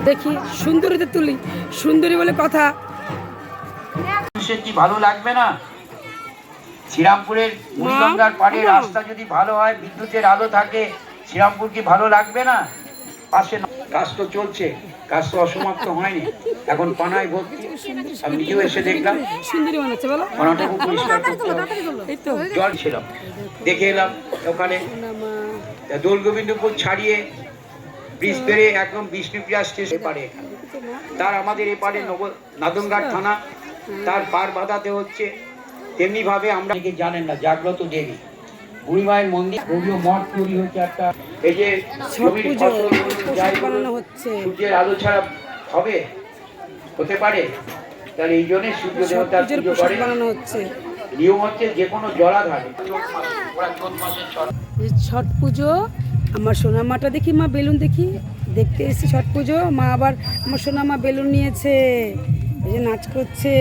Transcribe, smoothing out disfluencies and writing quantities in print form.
দেখি সুন্দরীতে তুলি, সুন্দরী বলে কথা। কি ভালো লাগবে না? শ্রীরামপুরের মুড়িগঙ্গার পাড়ে রাস্তা যদি ভালো হয়, বিদ্যুতের আলো থাকে, শ্রীরামপুর কি ভালো লাগবে না? পাশে কাজ তো চলছে, কাজ তো অসমাপ্ত হয়নি, এখন পানায় ভর্তি। আমি নিজেও এসে দেখলাম সুন্দরী বানাচ্ছে বলো, পানাটাকে পরিষ্কার করতে হবে। জল ছিল, দেখে এলাম ওখানে দোল গোবিন্দপুর ছাড়িয়ে ব্রিজ পেরে একদম বিষ্ণুপ্রিয়া স্টেশন পারে, তার আমাদের এপারে নাদনঘাট থানা, তার পার বাঁধাতে হচ্ছে। তেমনি ভাবে আমরা জানেন না জাগ্রত দেবী বুড়ি মায়ের মন্দির, যদিও মঠ তৈরি হচ্ছে একটা। এই যে সূর্যের আলো ছাড়া হবে, হতে পারে, তাহলে এই জন্য সূর্য দেবতার পুজো করে। নিয়ম হচ্ছে যে কোনো জলাধারে ছট পুজো। আমার সোনা মাটা দেখি, মা বেলুন দেখি, দেখতে এসেছি ছট পুজো। মা আবার আমার সোনা মা বেলুন নিয়েছে, এই যে নাচ করছে।